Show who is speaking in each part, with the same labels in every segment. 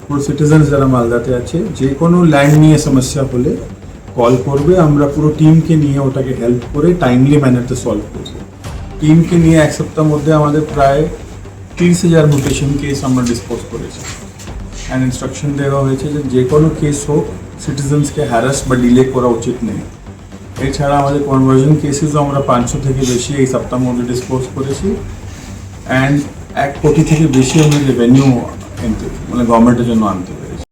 Speaker 1: পুরো সিটিজেন্স যারা মালদাতে আছে যে কোনো ল্যান্ড নিয়ে সমস্যা হলে কল করবে, আমরা পুরো টিমকে নিয়ে ওটাকে হেল্প করে টাইমলি ম্যানারতে সলভ করব। টিমকে নিয়ে এক সপ্তাহের মধ্যে আমাদের প্রায় 30,000 মিউটেশন কেস আমরা ডিসপোজ করেছি। অ্যান্ড ইনস্ট্রাকশন দেওয়া হয়েছে যে কোনো কেস হোক সিটিজেন্সকে হ্যারাস বা ডিলে করা উচিত নেই। এছাড়া আমাদের কনভার্জন কেসেসও আমরা 500 থেকে বেশি এই সপ্তাহের মধ্যে ডিসপোজ করেছি। অ্যান্ড 1 কোটি থেকে বেশি আমরা রেভিনিউ গভর্নমেন্টের জন্য আনতে পেরেছি।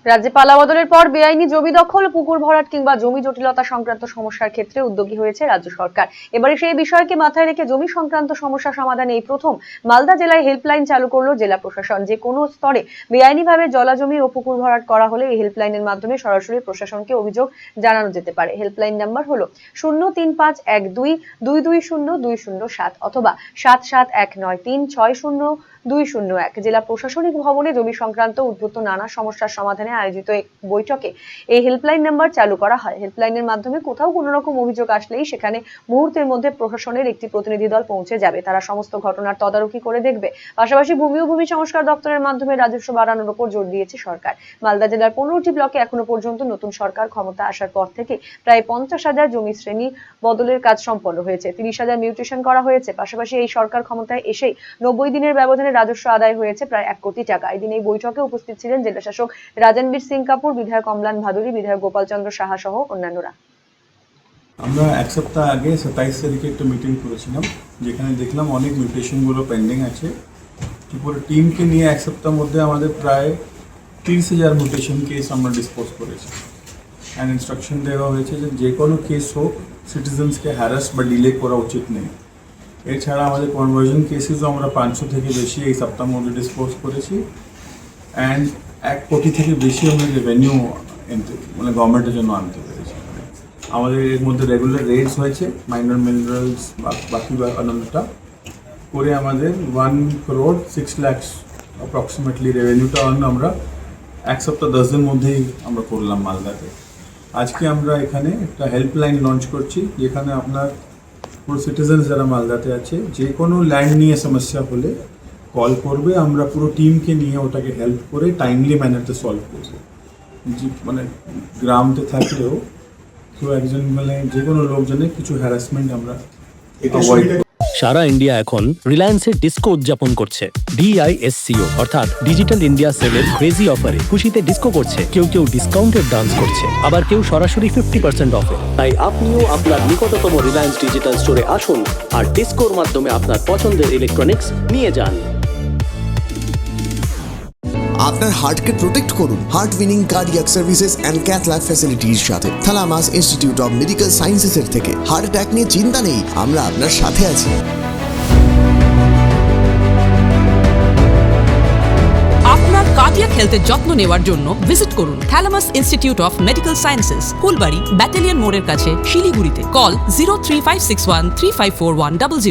Speaker 2: রাজ্যে পালা বদলের পর বেআইনি জমি দখল, পুকুর ভরাট কিংবা জমি জটিলতা সংক্রান্ত সমস্যার ক্ষেত্রে উদ্যোগী হয়েছে রাজ্য সরকার। এবারে সেই বিষয়কে মাথায় রেখে জমি সংক্রান্ত সমস্যা সমাধানে এই প্রথম মালদা জেলায় হেল্পলাইন চালু করলো জেলা প্রশাসন। যে কোনো স্তরে বেআইনিভাবে জলাজমি ও পুকুর ভরাট করা হলে এই হেল্পলাইনের মাধ্যমে সরাসরি প্রশাসনকে অভিযোগ জানানো যেতে পারে। হেল্পলাইন নাম্বার হলো 03512220207 অথবা 7719360201। জেলা প্রশাসনিক ভবনে জমি সংক্রান্ত উদ্ভূত নানা সমস্যার সমাধানে আয়োজিত এক বৈঠকে এই হেল্পলাইন নাম্বার চালু করা হয়। হেল্পলাইনের মাধ্যমে কোথাও কোনো রকম অভিযোগ আসলেই সেখানে মুহূর্তের মধ্যে প্রশাসনের একটি প্রতিনিধি দল পৌঁছে যাবে। তারা সমস্ত ঘটনার তদারকি করে দেখবে। পাশাপাশি ভূমি ও ভূমি সংস্কার দপ্তরের মাধ্যমে রাজস্ব বাড়ানোর উপর জোর দিয়েছে সরকার। মালদা জেলার 15টি ব্লকে এখনো পর্যন্ত নতুন সরকার ক্ষমতা আসার পর থেকে প্রায় 50,000 জমি শ্রেণী বদলের কাজ সম্পন্ন হয়েছে, 30,000 মিউটেশন করা হয়েছে। পাশাপাশি এই সরকার ক্ষমতায় এসেই 90 দিনের ব্যবধানে রাজস্ব আদায় হয়েছে প্রায় 1 কোটি টাকা। এদিন এই বৈঠকে উপস্থিত ছিলেন জেলা শাসক রাজনবীর সিং কাপুর, বিধায়ক অম্লান ভাদুরী, বিধায়ক গোপাল চন্দ্র সাহা সহ অন্যান্যরা।
Speaker 1: আমরা এক সপ্তাহ আগে 27 তারিখে একটা মিটিং করেছিলাম, যেখানে দেখলাম অনেক মিউটেশনগুলো পেন্ডিং আছে। পুরো টিমকে নিয়ে এক সপ্তাহের মধ্যে আমাদের প্রায় 30,000 মিউটেশন কেস আমরা ডিসপোজ করেছি। অ্যান্ড ইনস্ট্রাকশন দেওয়া হয়েছে যে কোনো কেস হোক সিটিজেন্সকে হ্যারাস বা ডিলে করা উচিত নেই। এছাড়া আমাদের কনভার্জন কেসেসও আমরা 500 থেকে বেশি এই সপ্তাহের মধ্যে ডিসপোজ করেছি। অ্যান্ড 1 কোটি থেকে বেশি আমরা রেভিনিউ গভর্নমেন্টের জন্য আনতে পেরেছি। আমাদের এর মধ্যে রেগুলার রেটস হয়েছে, মাইনর মিনারেলস বাকি অন্যান্যটা করে আমাদের 1.6 crore অ্যাপ্রক্সিমেটলি রেভিনিউটা আমরা 1 সপ্তাহ 10 দিনের মধ্যেই আমরা করলাম মালদাতে। আজকে আমরা এখানে একটা হেল্পলাইন লঞ্চ করছি, যেখানে আপনার পুরো সিটিজেন্স যারা মালদাতে আছে যে কোনো ল্যান্ড নিয়ে সমস্যা হলে কল করবে, আমরা পুরো টিমকে নিয়ে ওটাকে হেল্প করে টাইমলি ম্যানারতে সলভ করবো। গ্রামতে থাকলেও কেউ একজন যে কোনো লোকজনের কিছু হ্যারাসমেন্ট আমরা অ্যাভয়েড।
Speaker 3: সারা ইন্ডিয়া এখন রিলায়েন্সের ডিস্কো উদযাপন করছে। DISCO অর্থাৎ ডিজিটাল ইন্ডিয়া সেলের ক্রেজি অফারে খুশিতে ডিস্কো করছে। কেউ কেউ ডিসকাউন্টেড ডান্স করছে, আবার কেউ সরাসরি 50% অফে। তাই আপনিও আপনার নিকটতম রিলায়েন্স ডিজিটাল স্টোরে আসুন আর ডিস্কোর মাধ্যমে আপনার পছন্দের ইলেকট্রনিক্স নিয়ে যান।
Speaker 4: আপনার হার্টকে প্রোটেক্ট করুন heart winning cardiac services and cath lab ফ্যাসিলিটির সাথে। থালামাস ইনস্টিটিউট অফ মেডিকেল সায়েন্সেসের থেকে। হার্ট অ্যাটাক নিয়ে চিন্তা নেই, আমরা আপনার সাথে আছি।
Speaker 5: আপনার কার্ডিয়াক হেলথের যত্ন নেওয়ার জন্য ভিজিট করুন thalamus institute of medical sciences, Phulbari, battalion মোড়ের কাছে, শিলিগুড়িতে। কল 03561354100।